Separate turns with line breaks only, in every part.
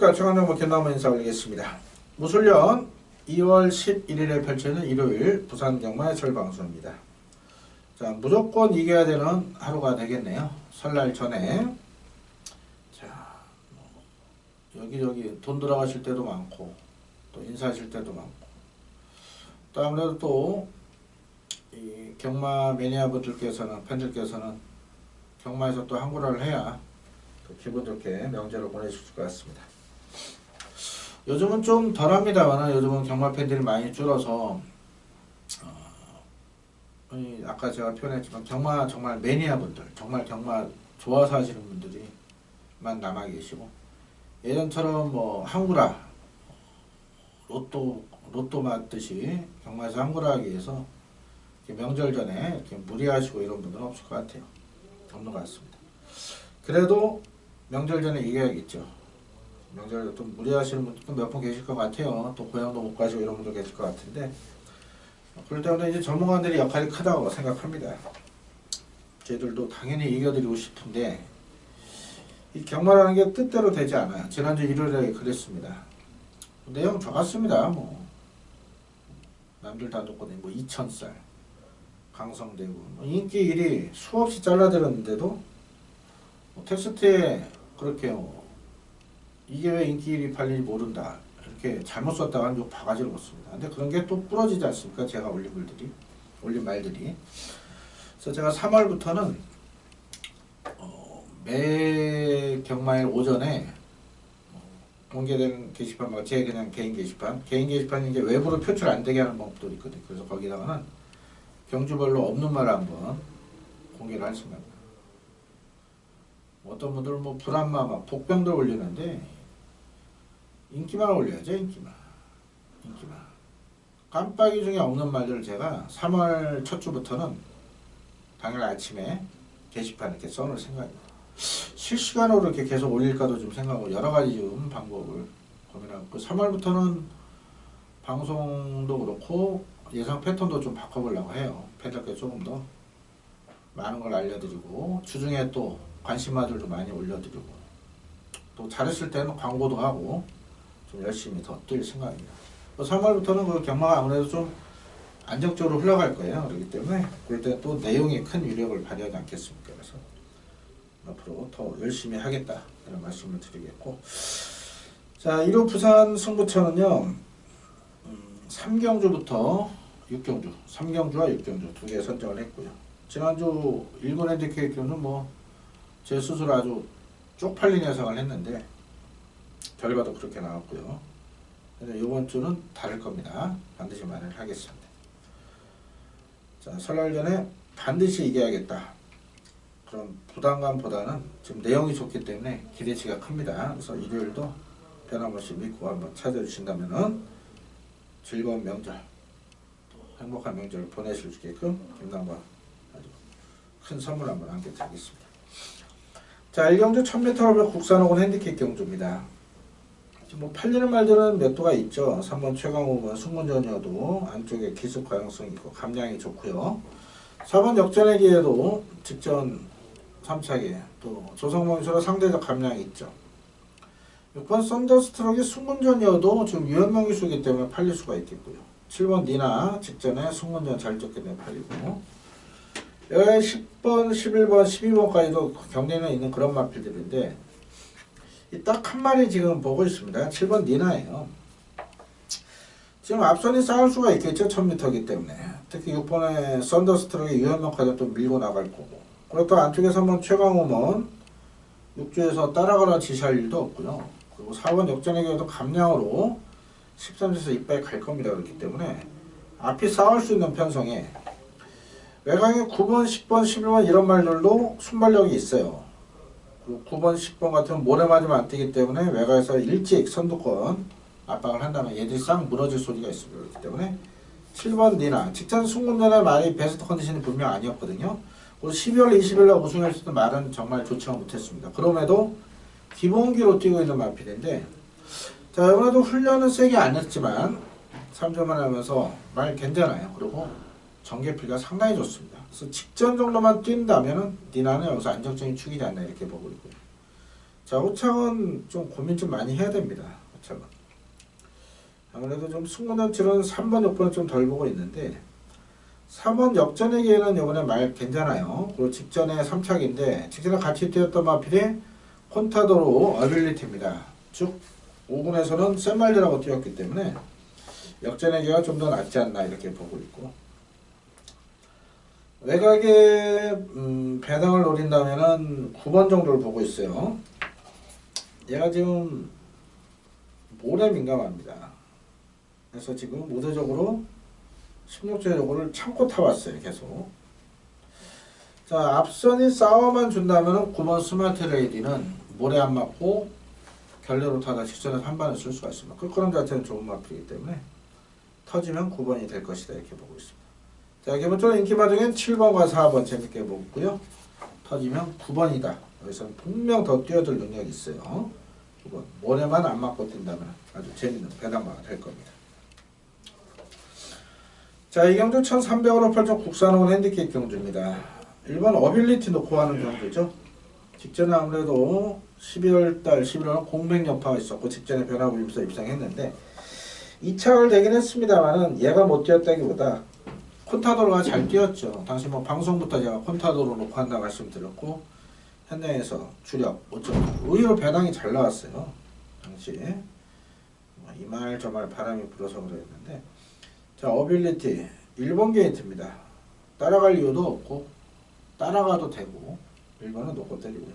안녕하십니까. 최강정보 견나무 인사 올리겠습니다. 무술년 2월 11일에 펼쳐지는 일요일 부산 경마의 철방송입니다. 자, 무조건 이겨야 되는 하루가 되겠네요. 설날 전에. 자, 여기저기 돈 들어가실 때도 많고 또 인사하실 때도 많고 또 아무래도 또 이 경마 매니아 분들께서는 팬들께서는 경마에서 또 한구라를 해야 또 기분 좋게 명절을 보내실 것 같습니다. 요즘은 좀 덜합니다만 요즘은 경마 팬들이 많이 줄어서 아까 제가 표현했지만 경마 정말 매니아 분들, 정말 경마 좋아서 하시는 분들이만 남아 계시고, 예전처럼 뭐 한구라 로또 맞듯이 경마에서 한구라 하기 위해서 명절 전에 이렇게 무리하시고 이런 분들은 없을 것 같아요. 없는 것 같습니다. 그래도 명절 전에 이겨야겠죠. 명절에 또 무리하시는 분들도 몇 분 계실 것 같아요. 또 고향도 못 가시고 이런 분들 계실 것 같은데, 그럴 때마다 이제 전문가들의 역할이 크다고 생각합니다. 저희들도 당연히 이겨드리고 싶은데 이 경마라는 게 뜻대로 되지 않아요. 지난주 일요일에 그랬습니다. 내용 좋았습니다. 뭐 남들 다 놓거든요. 뭐 2000살 강성대구 인기 1위 수없이 잘라들었는데도 텍스트에 그렇게 이게 왜 인기 1위 팔리지 모른다 이렇게 잘못 썼다가는 욕 바가지를 먹습니다. 근데 그런 게 또 부러지지 않습니까? 제가 올린 말들이. 그래서 제가 3월부터는 매 경마일 오전에 공개된 게시판, 제 그냥 개인 게시판이 이제 외부로 표출 안 되게 하는 방법도 있거든요. 그래서 거기다가는 경주별로 없는 말을 한번 공개를 할 생각입니다. 어떤 분들은 뭐 불안마 막 복병들 올리는데 인기만 올려야죠. 인기만 깜빡이 중에 없는 말들을 제가 3월 첫 주부터는 당일 아침에 게시판에 이렇게 써놓을 생각입니다. 실시간으로 이렇게 계속 올릴까도 좀 생각하고 여러가지 좀 방법을 고민하고, 3월부터는 방송도 그렇고 예상 패턴도 좀 바꿔보려고 해요. 팬들께 조금 더 많은 걸 알려드리고 주중에 또 관심마들도 많이 올려드리고 또 잘했을 때는 광고도 하고 좀 열심히 더 뛸 생각입니다. 3월부터는 그 경마가 아무래도 좀 안정적으로 흘러갈 거예요. 그렇기 때문에 그럴 때 또 내용이 큰 위력을 발휘하지 않겠습니까? 그래서 앞으로 더 열심히 하겠다 이런 말씀을 드리겠고, 자, 1호 부산 승부처는요 3경주부터 6경주, 3경주와 6경주 두 개 선정을 했고요. 지난주 일본 핸디캡교는 뭐 제 스스로 아주 쪽팔린 예상을 했는데 결과도 그렇게 나왔고요. 근데 이번 주는 다를 겁니다. 반드시 마련을 하겠습니다. 자, 설날 전에 반드시 이겨야겠다. 그런 부담감보다는 지금 내용이 좋기 때문에 기대치가 큽니다. 그래서 일요일도 변함없이 믿고 한번 찾아주신다면은 즐거운 명절, 행복한 명절을 보내실 수 있게끔 김남과 아주 큰 선물 한번 안겨드리겠습니다. 자, 1경주 1000m 국산호군 핸디캡 경주입니다. 뭐 팔리는 말들은 몇 도가 있죠. 3번 최강호는 승문전이어도 안쪽에 기습 가능성이 있고 감량이 좋고요. 4번 역전의 기회도 직전 3차게 또 조성몽수로 상대적 감량이 있죠. 6번 썬더스트럭이 승문전이어도 지금 유연명기수이기 때문에 팔릴 수가 있겠고요. 7번 니나 직전에 승문전 잘 쫓기 때문에 팔리고, 여기 10번, 11번, 12번까지도 경례는 있는 그런 마필들인데 딱 한 마리 지금 보고 있습니다. 7번 니나예요. 지금 앞선이 싸울 수가 있겠죠. 1000m이기 때문에. 특히 6번의 썬더스트럭이 유연명까지 또 밀고 나갈 거고, 그렇다고 안쪽에서 한번 최강호먼 6주에서 따라가라 지시할 일도 없고요. 그리고 4번 역전의 경우도 감량으로 13주에서 이빨에 갈 겁니다. 그렇기 때문에 앞이 싸울 수 있는 편성에 외곽에 9번, 10번, 11번 이런 말들도 순발력이 있어요. 그리고 9번, 10번 같으면 모래 맞으면 안 뛰기 때문에 외곽에서 일찍 선두권 압박을 한다면 얘들이 싹 무너질 소리가 있습니다. 그렇기 때문에 7번 니나 직전 승문전에 말이 베스트 컨디션이 분명 아니었거든요. 그리고 12월 20일날 우승했을 때 말은 정말 좋지 못했습니다. 그럼에도 기본기로 뛰고 있는 마필인데, 자, 이번에도 훈련은 세게 안 했지만 3주만 하면서 말 괜찮아요. 그리고 전개필가 상당히 좋습니다. 그래서 직전 정도만 뛴다면은 니나는 여기서 안정적인 축이지 않나 이렇게 보고 있고요. 자, 호창은 좀 고민 좀 많이 해야 됩니다. 호창은. 아무래도 좀 승부는치는 3번, 6번은 좀 덜 보고 있는데 3번 역전에게는 이번에 말 괜찮아요. 그리고 직전에 3착인데 직전에 같이 뛰었던 마필이 콘타도로 어빌리티입니다. 즉 5군에서는 센말리라고 뛰었기 때문에 역전에게가 좀 더 낫지 않나 이렇게 보고 있고 외곽에 배당을 노린다면은 9번 정도를 보고 있어요. 얘가 지금 몰에 민감합니다. 그래서 지금 무대적으로 16조 요거를 참고 타왔어요. 계속. 자, 앞선이 싸워만 준다면 9번 스마트 레이디는 몰에 안 맞고 결례로 타다 직전에 한 반을 쓸 수가 있습니다. 끌끄럼 자체는 좋은 마필이기 때문에 터지면 9번이 될 것이다 이렇게 보고 있습니다. 자, 기본적으로 인기마 중엔 7번과 4번 재밌게 보고 있고요. 터지면 9번이다. 여기서는 분명 더 뛰어들 능력이 있어요. 9번. 몰에만 안 맞고 뛴다면 아주 재밌는 배당마가 될 겁니다. 자, 이 경주 1300으로 펼쳐 국산호은 핸디캡 경주입니다. 1번 어빌리티 놓고 하는 경주죠. 직전에 아무래도 12월달 11월은 공백 여파가 있었고 직전에 변화구 입상했는데 2착을 되긴 했습니다만은 얘가 못 뛰었다기보다 콘타도로가 잘 뛰었죠. 당시 뭐 방송부터 제가 콘타도로 놓고 한다고 말씀드렸고 현장에서 주력 5점 의외로 배당이 잘 나왔어요. 당시에 이말 저말 바람이 불어서 그랬는데 자, 어빌리티 1번 게이트입니다. 따라갈 이유도 없고 따라가도 되고 1번은 놓고 때리고요.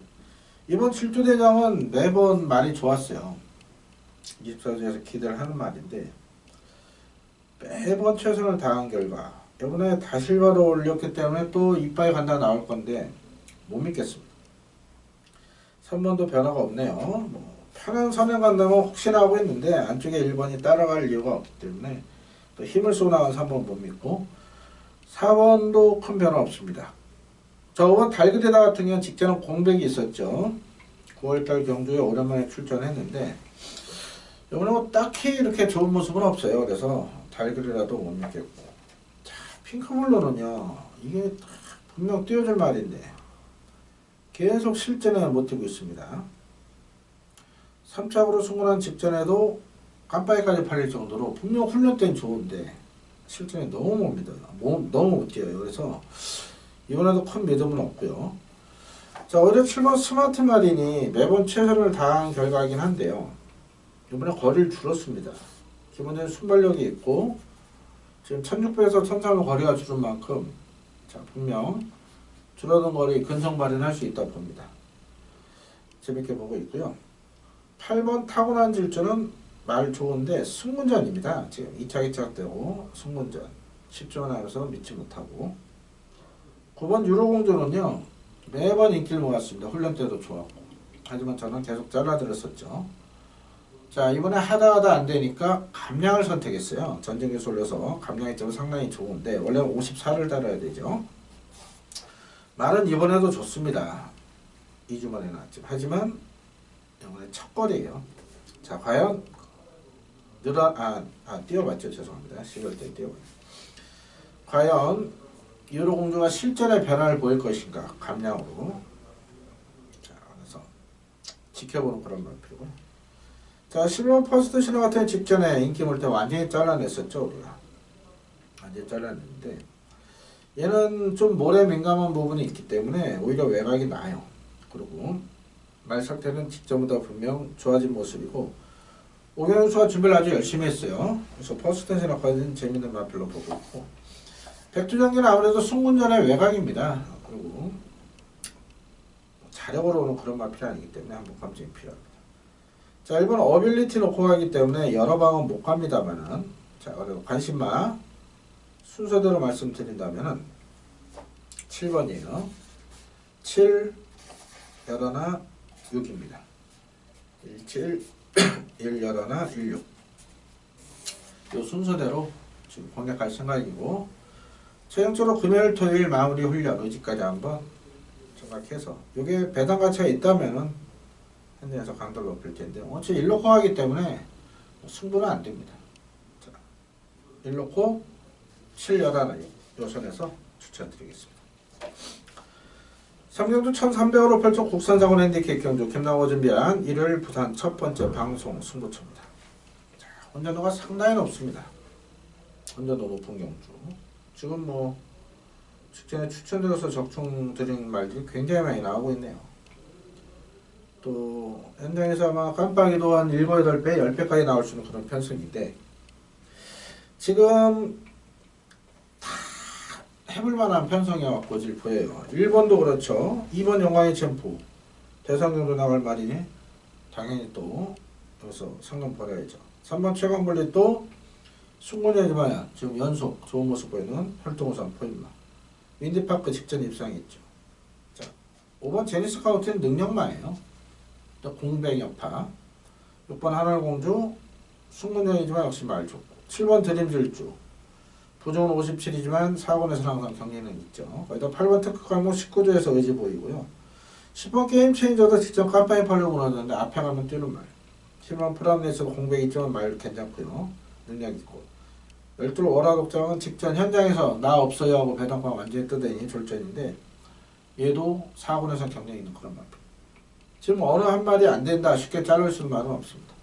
이번 7조 대장은 매번 말이 좋았어요. 24주에서 기대를 하는 말인데 매번 최선을 다한 결과 이번에 다실바로 올렸기 때문에 또 이빠이 간다 나올 건데 못 믿겠습니다. 3번도 변화가 없네요. 뭐 편한 선에 간다면 혹시나 하고 있는데 안쪽에 1번이 따라갈 이유가 없기 때문에 또 힘을 쏘나간 3번 못 믿고 4번도 큰 변화 없습니다. 자, 5번 달그대다 같은 경우는 직전에 공백이 있었죠. 9월달 경주에 오랜만에 출전했는데 이번에 뭐 딱히 이렇게 좋은 모습은 없어요. 그래서 달그대라도 못 믿겠고 자, 핑크블루는요 이게 분명 띄워줄 말인데 계속 실전에 못 뛰고 있습니다. 3착으로 승부한 직전에도 깜빡이까지 팔릴 정도로 분명 훈련 때는 좋은데 실전에 너무 못 믿어요. 너무 못 뛰어요. 그래서 이번에도 큰 믿음은 없고요. 자, 어제 7번 스마트 마린이 매번 최선을 다한 결과이긴 한데요. 이번에 거리를 줄였습니다. 기본적인 순발력이 있고 지금 1600에서 1300 거리가 줄은 만큼 자, 분명 줄어든 거리 근성 발휘할 수 있다고 봅니다. 재밌게 보고 있고요. 8번 타고난 질주는 말 좋은데 승문전입니다. 지금 2착 2착 되고 승문전 10조 나면서 믿지 못하고 9번 유로공주는요 매번 인기를 모았습니다. 훈련 때도 좋았고 하지만 저는 계속 잘라들었었죠. 자, 이번에 하다 안 되니까 감량을 선택했어요. 전쟁기술 올려서 감량이 좀 상당히 좋은데 원래 54를 달아야 되죠. 말은 이번에도 좋습니다. 2주 만에 나왔죠. 하지만 이번에 첫 거리에요. 자, 과연 띄워봤죠. 죄송합니다. 10월때 띄워봤죠. 과연 유로공주가 실전의 변화를 보일 것인가 감량으로. 자, 그래서 지켜보는 그런 말이고요. 자, 11번 퍼스트 신호 같은 직전에 인기 몰 때 완전히 잘라냈었죠. 우리가 완전히 잘라냈는데 얘는 좀 몰에 민감한 부분이 있기 때문에 오히려 외곽이 나아요. 그리고 말 상태는 직전보다 분명 좋아진 모습이고 오경수가 준비를 아주 열심히 했어요. 그래서 퍼스트 신호까지는 재밌는 마필로 보고 있고 백두정기는 아무래도 승군전의 외곽입니다. 그리고 자력으로 오는 그런 마필이 아니기 때문에 한번 감정이 필요합니다. 자, 1번 어빌리티 놓고 가기 때문에 여러 방은 못 갑니다만은 자, 그래도 관심마 순서대로 말씀드린다면은 7번이에요. 7, 열하나, 6입니다. 17, 1, 열하나, 16. 이 순서대로 지금 공략할 생각이고 최종적으로 금요일, 토요일 마무리 훈련 의지까지 한번 생각해서 이게 배당 가치가 있다면은 현장에서 강도를 높일 텐데 어차피 1놓고 하기 때문에 승부는 안 됩니다. 자, 1놓고 7, 열하나 요 선에서 추천드리겠습니다. 삼경주 1300으로 펼쳐 국산상원 핸디캡 경주 김나호가 준비한 일요일 부산 첫 번째 방송 승부처입니다. 자, 혼전도가 상당히 높습니다. 혼전도 높은 경주. 지금 뭐 직전에 추천드려서 적중 드린 말들이 굉장히 많이 나오고 있네요. 또 현장에서 아마 깜빡이도 한 7, 8배, 10배까지 나올 수 있는 그런 편승인데 지금 다 해볼만한 편성이어갖고 지금 보여요. 1번도 그렇죠. 2번 영광의 챔프 대상경도 나갈 말이니 당연히 또 여기서 상금 버려야죠. 3번 최강벌리 또 순군이지만 지금 연속 좋은 모습 보이는 활동우선 포인마 윈디파크 직전 입상했죠. 자, 5번 제니스 카운트는 능력마예요. 또 공백 여파 6번 하늘공주 순군이지만 역시 말 좋고 7번 드림질주 부정은 57이지만 4권에서 항상 경기는 있죠. 거기다 8번 테크 과목 19조에서 의지 보이고요. 10번 게임 체인저도 직접 깜빡이 팔려고 그러는데 앞에 가면 뛰는 말. 10번 프람네스도 공백 있지만 말 괜찮고요. 능력 있고. 12 월화독장은 직전 현장에서 나 없어요 하고 배당방 완전히 뜯어내니 졸전인데 얘도 4권에서 경쟁이 있는 그런 말. 지금 어느 한 마디 안 된다 쉽게 자를 수 있는 말은 없습니다.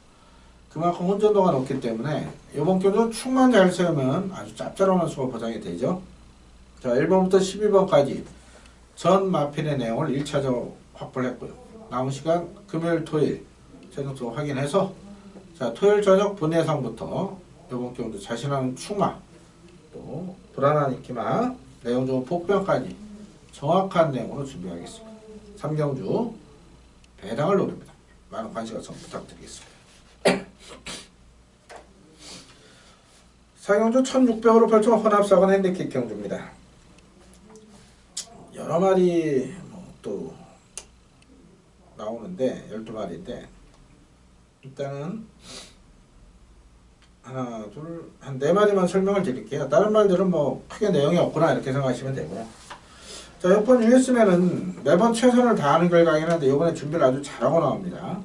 그만큼 혼전도가 높기 때문에 이번 경주는 축만 잘 세우면 아주 짭짤한 수가 보장이 되죠. 자, 1번부터 12번까지 전 마필의 내용을 1차적으로 확보를 했고요. 남은 시간 금요일, 토요일 최종적으로 확인해서 자, 토요일 저녁 분예상부터 이번 경주 자신하는 축마 또 불안한 인기마 내용 좋은 폭변까지 정확한 내용으로 준비하겠습니다. 3경주 배당을 노립니다. 많은 관심 가성 부탁드리겠습니다. 4경주 1600으로 펼쳐 혼합사건 핸디캡 경주입니다. 여러 마리 또 나오는데 12마리인데 일단은 하나 둘 한 4마리만 설명을 드릴게요. 다른 말들은 뭐 크게 내용이 없구나 이렇게 생각하시면 되고요. 자, 이번 US맨은 매번 최선을 다하는 결과이긴 한데 이번에 준비를 아주 잘하고 나옵니다.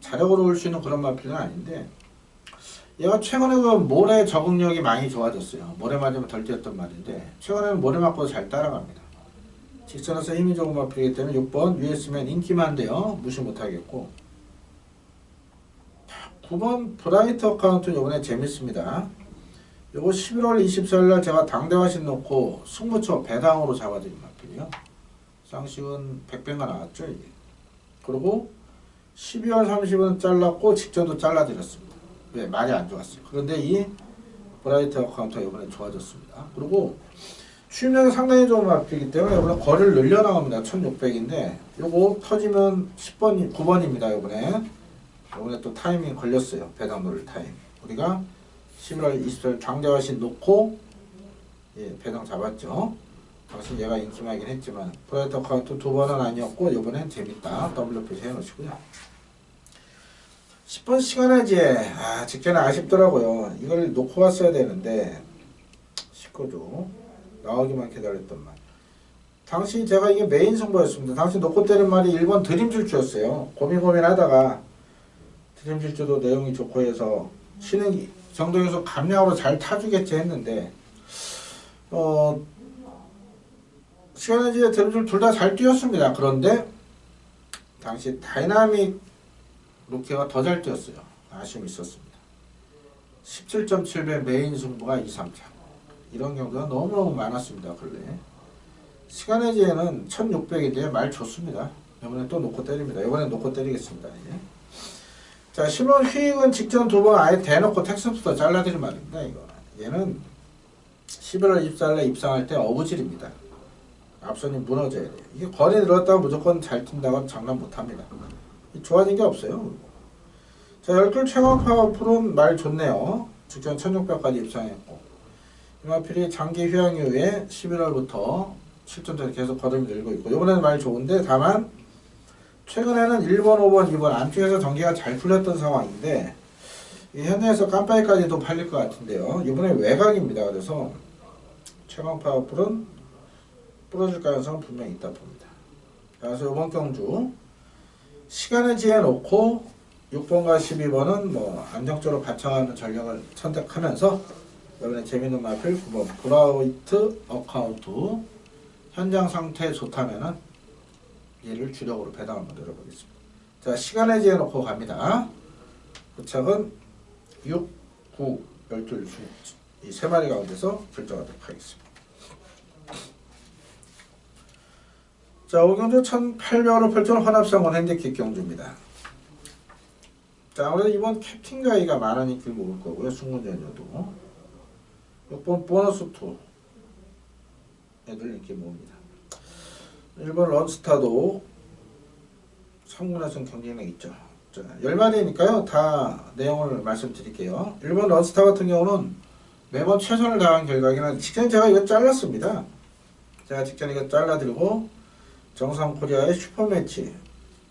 자력으로 올 수 있는 그런 마필은 아닌데 얘가 최근에 그 모래 적응력이 많이 좋아졌어요. 모래 맞으면 덜 뛰었던 말인데 최근에는 모래 맞고 잘 따라갑니다. 직선에서 힘이 좋은 마필이기 때문에 6번 US맨 인기만한데요. 무시 못하겠고 9번 브라이트 어카운트는 이번에 재밌습니다. 요거 11월 24일날 제가 당대화신 놓고 승부처 배당으로 잡아드린 마필이요. 쌍식은 100배가 나왔죠 이게. 그리고 12월 30은 잘랐고 직전도 잘라드렸습니다. 왜? 말이 안 좋았어요. 그런데 이 브라이트 어카운트가 이번에 좋아졌습니다. 그리고 추임력이 상당히 좋은 마필이기 때문에 이번에 거리를 늘려나갑니다. 1600인데 요거 터지면 10번, 9번입니다. 이번에 또 타이밍이 걸렸어요. 배당 노릴 타임. 우리가 11월 24일 장대화신 놓고 예, 배당 잡았죠. 당시 얘가 인기마긴 했지만 브라이트 어카운트 2번은 아니었고 이번엔 재밌다. WPC 해놓으시고요. 10번 시간의지에 직전에 아쉽더라고요. 이걸 놓고 왔어야 되는데 19조 나오기만 기다렸던 말. 당시 제가 이게 메인 승부였습니다. 당시 놓고 때린 말이 1번 드림질주였어요. 고민하다가 드림질주도 내용이 좋고 해서 신흥이 정동에서 감량으로 잘 타주겠지 했는데 시간의지에 드림질 둘 다 잘 뛰었습니다. 그런데 당시 다이나믹 루키가 더 잘 뛰었어요. 아쉬움이 있었습니다. 17.7배 메인 승부가 2, 3차. 이런 경우가 너무너무 많았습니다. 근래 시간의지에는 1600인데 말 좋습니다. 이번에 또 놓고 때립니다. 이번에 놓고 때리겠습니다. 예. 자, 10원 휘익은 직전 2번 아예 대놓고 텍스부터 잘라드릴 말입니다. 이거 얘는 11월 24일에 입상할 때 어부질입니다. 앞선이 무너져야 돼요. 이게 거리 늘었다고 무조건 잘 뛴다고 장난 못합니다. 좋아진 게 없어요. 자, 12 최강 파워풀은 말 좋네요. 직전 1600까지 입상했고 이 마필이 장기 휴양 이후에 11월부터 실전전에 계속 거듭이 늘고 있고 이번에는 말 좋은데 다만 최근에는 1번, 5번, 2번 안쪽에서 전기가 잘 풀렸던 상황인데 현장에서 깜빡이까지도 팔릴 것 같은데요. 이번에 외곽입니다. 그래서 최강 파워풀은 부러질 가능성은 분명히 있다 봅니다. 그래서 이번 경주 시간을 지어놓고 6번과 12번은 뭐 안정적으로 바쳐가는 전략을 선택하면서 이번에 재밌는 마필 9번 브라이트 어카운트 현장 상태 좋다면은 얘를 주력으로 배당 한번 내려보겠습니다. 자, 시간에 지어 놓고 갑니다. 도착은 6, 9, 12, 이 세 마리 가운데서 결정하도록 하겠습니다. 자, 오경주 1800으로 펼쳐온 환합상원 핸디캡 경주입니다. 자, 아무래도 이번 캡틴 가이가 많은 인기를 모을 거고요. 승문전여도 6번 보너스 2 애들 인기 모읍니다. 1번 런스타도 3군에서는 경쟁력 있죠. 자, 10마리니까요. 다 내용을 말씀드릴게요. 1번 런스타 같은 경우는 매번 최선을 다한 결과이긴 한데 직전에 제가 이거 잘랐습니다. 제가 직전에 이거 잘라드리고 정상코리아의 슈퍼매치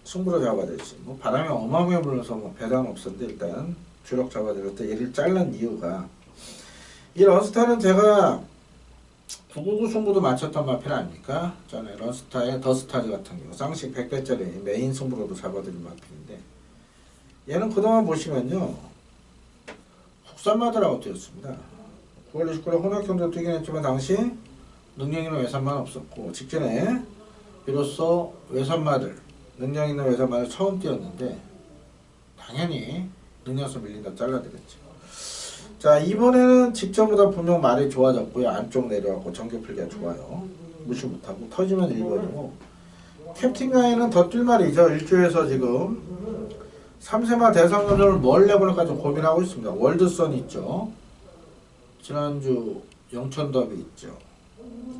승부로 잡아드렸지. 뭐 바람이 어마어마하게 불어서 뭐 배당 없었는데 일단 주력 잡아드렸을 때 얘를 자른 이유가 이 런스타는 제가 999 승부도 맞췄던 마필 아닙니까? 전에 런스타의 더스타즈 같은 경우 쌍식 100배짜리 메인 승부로도 잡아드린 마필인데 얘는 그동안 보시면요 국산마들하고 뛰었습니다. 9월 29일에 혼합경도 뛰긴 했지만 당시 능력 있는 외산만 없었고 직전에 비로소 외산마들 능력 있는 외산마들 처음 뛰었는데 당연히 능력서 밀린다 잘라드렸죠. 자, 이번에는 직전보다 분명 말이 좋아졌고요. 안쪽 내려왔고 정교풀기가 좋아요. 무시 못하고 터지면 1번이고 캡틴 가이는 더 뛸 말이죠. 일주에서 지금 3세마 대상전을 뭘 내보낼까 좀 고민하고 있습니다. 월드선 있죠. 지난주 영천더비 있죠.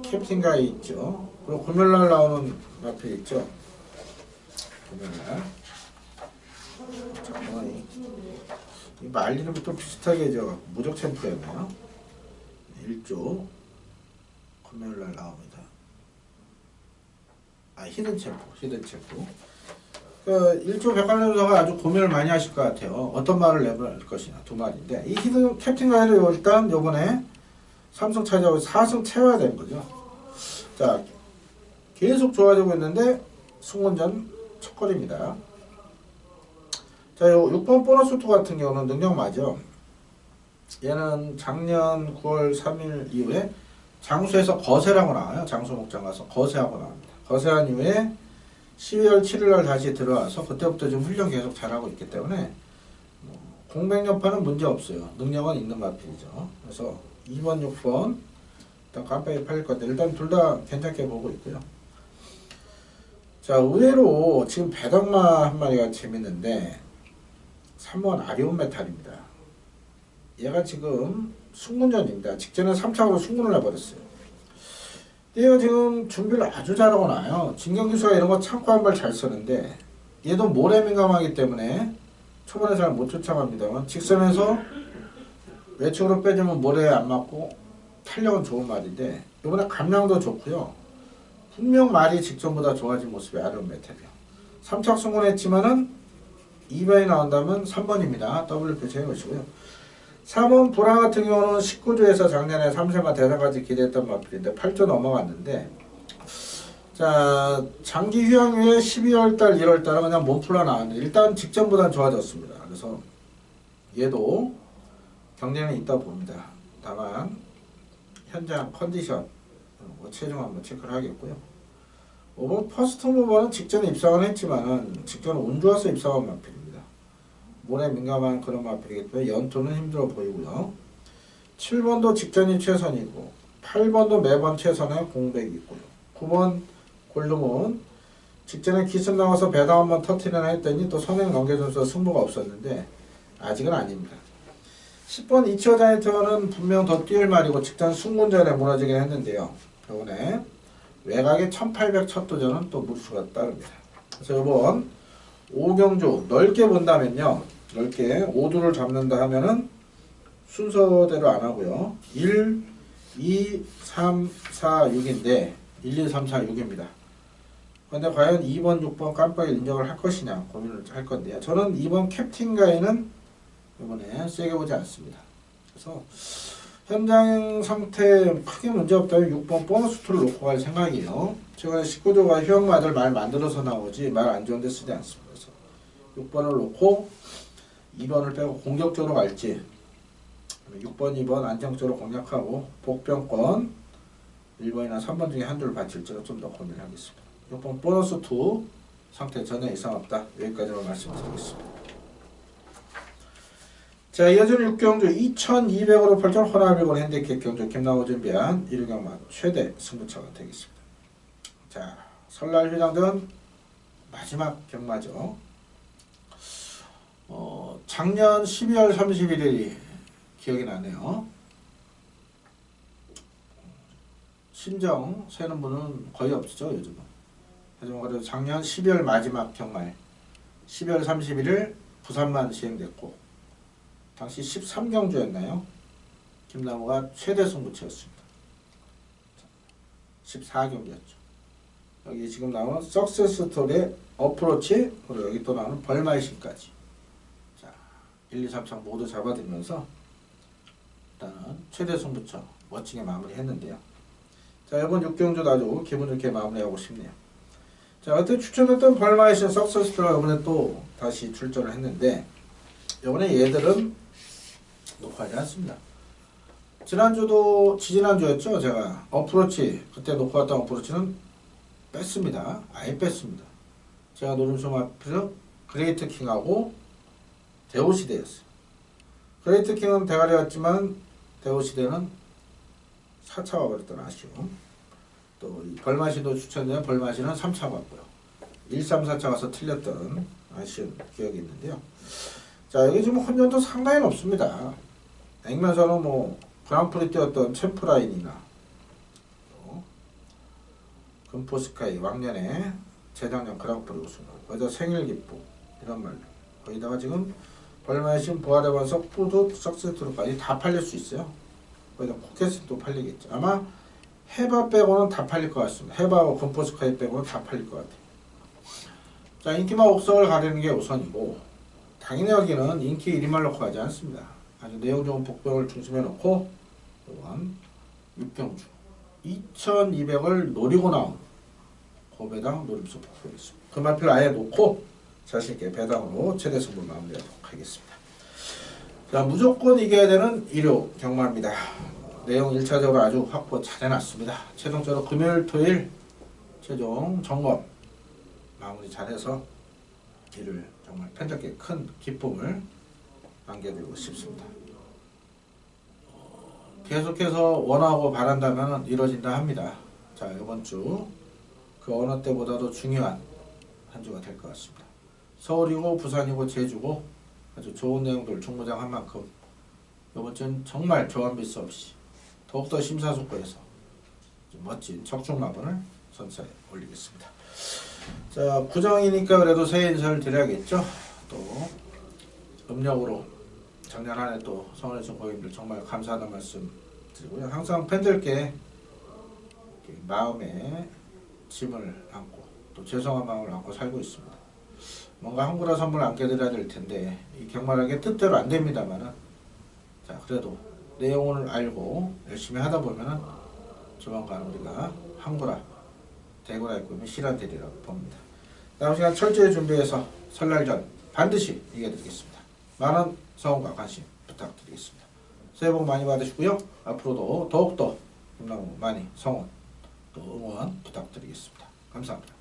캡틴 가이 있죠. 그리고 금요일날 나오는 마필 있죠. 금요일날 잠깐만 이 말리는 것도 비슷하게 저 무적 챔프였네요. 1조 금요일날 나옵니다. 아, 히든 챔프. 그 1조 백관련사가 아주 고민을 많이 하실 것 같아요. 어떤 말을 내볼 것이냐 두 말인데 이 히든 캡틴 가이를 일단 요번에 3승 차지하고 4승 채워야 되는 거죠. 자, 계속 좋아지고 있는데 승원전 첫걸입니다. 자, 요 6번 보너스 2 같은 경우는 능력 맞죠. 얘는 작년 9월 3일 이후에 장수에서 거세라고 나와요. 장수 목장 가서 거세하고 나옵니다. 거세한 이후에 12월 7일날 다시 들어와서 그때부터 지금 훈련 계속 잘하고 있기 때문에 공백여파는 문제 없어요. 능력은 있는 마필이죠. 그래서 2번, 6번 일단 깜빡이 팔릴 것 같아요. 일단 둘 다 괜찮게 보고 있고요. 자, 의외로 지금 배당마 한 마리가 재밌는데 3번 아리온 메탈입니다. 얘가 지금 승문전입니다. 직전에 3차로 승문을 해버렸어요. 얘가 지금 준비를 아주 잘하고 나요. 진경기수가 이런 거 참고 한 발 잘 쓰는데 얘도 모래 민감하기 때문에 초반에 잘 못 쫓아갑니다만 직선에서 외측으로 빼주면 모래에 안 맞고 탄력은 좋은 말인데 이번에 감량도 좋고요. 분명 말이 직전보다 좋아진 모습이 아리온 메탈이요. 3착 승문했지만은 2번이 나온다면 3번입니다. W 표시해 놓으시고요. 3번 보라 같은 경우는 19조에서 작년에 3세마 대상까지 기대했던 마필인데 8조 넘어갔는데 자, 장기 휴양 후에 12월달 1월달은 그냥 몸풀러 나왔는데 일단 직전보다는 좋아졌습니다. 그래서 얘도 경쟁이 있다 봅니다. 다만 현장 컨디션 체중 한번 체크를 하겠고요. 오버 퍼스트 무버는 직전에 입상을 했지만은 직전에 운 좋아서 입상한 마필입니다. 모래 민감한 그런 마필이기 때문에 연토는 힘들어 보이고요. 7번도 직전이 최선이고 8번도 매번 최선의 공백이 있고요. 9번 골룸은 직전에 기습 나와서 배당 한번 터트리나 했더니 또 선행 넘겨줘서 승부가 없었는데 아직은 아닙니다. 10번 이치어 자이언트는 분명 더 뛰을 말이고 직전 승문전에 무너지긴 했는데요. 이번에 외곽에 1800 첫 도전은 또 무리수가 따릅니다. 그래서 이번 오경주 넓게 본다면요. 넓게 5두를 잡는다 하면은 순서대로 안 하고요. 1, 2, 3, 4, 6인데 1, 2, 3, 4, 6입니다. 근데 과연 2번, 6번 깜빡이 인정을 할 것이냐 고민을 할 건데요. 저는 2번 캡틴 가이는 이번에 세게 보지 않습니다. 그래서 현장 상태 크게 문제 없다면 6번 보너스 2를 놓고 갈 생각이에요. 제가 19조가 휴양마들 말 만들어서 나오지 말 안 좋은데 쓰지 않습니다. 그래서 6번을 놓고 2번을 빼고 공격적으로 갈지 6번, 2번 안정적으로 공략하고 복병권 1번이나 3번 중에 한 줄을 바칠지는 좀 더 고민을 하겠습니다. 6번 보너스 2 상태 전혀 이상 없다. 여기까지만 말씀드리겠습니다. 자, 이어지는 6경주 2200으로 펼쳐 호남일본 핸디캡 경주 김나호 준비한 1경마 최대 승부차가 되겠습니다. 자, 설날 휴장전 마지막 경마죠. 작년 12월 31일이 기억이 나네요. 신정 세는 분은 거의 없죠, 요즘은. 하지만 그래도 작년 12월 마지막 경마에 12월 31일 부산만 시행됐고, 당시 13경주였나요? 김나무가 최대 승부처였습니다. 14경주였죠. 여기 지금 나오는 석세스 스토리의 어프로치, 그리고 여기 또 나오는 벌마이신까지. 자, 1, 2, 3차 모두 잡아들면서 일단은 최대 승부처 멋지게 마무리했는데요. 자, 이번 6경주도 아주 기분 좋게 마무리하고 싶네요. 자, 그때 추천했던 벌마이신 석세스 스토리가 이번에 또 다시 출전을 했는데, 이번에 얘들은 녹화하지 않습니다. 지난주도 지지난주였죠. 제가 어프로치 그때 놓고 왔던 어프로치는 뺐습니다. 아예 뺐습니다. 제가 노림수 마필은 그레이트 킹하고 대호시대였어요. 그레이트 킹은 대가리 같지만 대호시대는 4차 와버렸던 아쉬움. 또 벌마시도 추천된 벌마시는 3차 왔고요. 1, 3, 4차 가서 틀렸던 아쉬운 기억이 있는데요. 자, 여기 지금 혼전도 상당히 높습니다. 액면서는 뭐 그랑프리 뛰었던 챔프라인이나 금포스카이 왕년에 재작년 그랑프리 우승, 거기다 생일기쁨 이런 말들, 거기다가 지금 벌마이신 부활해반석 푸드 석세트로까지 다 팔릴 수 있어요. 거기다 코켓도 팔리겠죠. 아마 해바 빼고는 다 팔릴 것 같습니다. 해바하고 금포스카이 빼고는 다 팔릴 것 같아요. 자, 인기만 옥성을 가리는 게 우선이고, 당연히 여기는 인기 1위만 놓고 가지 않습니다. 아주 내용 좋은 복병을 중심에 놓고 또한 6경주 2200을 노리고 나온 고배당 노림수 복병이었습니다. 그 마필 아예 놓고 자신있게 배당으로 최대 승부를 마무리하도록 하겠습니다. 자, 무조건 이겨야 되는 일요 경마입니다. 내용 1차적으로 아주 확보 잘 해놨습니다. 최종적으로 금요일 토요일 최종 점검 마무리 잘해서 이를 정말 팬들께 큰 기쁨을 안겨드리고 싶습니다. 계속해서 원하고 바란다면 이루어진다 합니다. 자, 이번 주 그 어느 때보다도 중요한 한 주가 될 것 같습니다. 서울이고 부산이고 제주고 아주 좋은 내용들 중무장한 만큼 이번 주는 정말 조합 미스 없이 더욱더 심사숙고해서 멋진 적중마번을 선사에 올리겠습니다. 자, 구정이니까 그래도 새해 인사를 드려야겠죠. 또 음력으로 작년 한 해 또 성원해준 고객님들 정말 감사하다는 말씀 드리고요. 항상 팬들께 마음에 짐을 안고 또 죄송한 마음을 안고 살고 있습니다. 뭔가 한구라 선물 안겨드려야 될 텐데 이 경마라는 게 뜻대로 안 됩니다만은, 자, 그래도 내용을 알고 열심히 하다 보면은 조만간 우리가 한구라 대구라의 꿈이 실현되리라고 봅니다. 다음 시간 철저히 준비해서 설날 전 반드시 이겨드리겠습니다. 많은 성원과 관심 부탁드리겠습니다. 새해 복 많이 받으시고요. 앞으로도 더욱더 김나무 많이 성원 또 응원 부탁드리겠습니다. 감사합니다.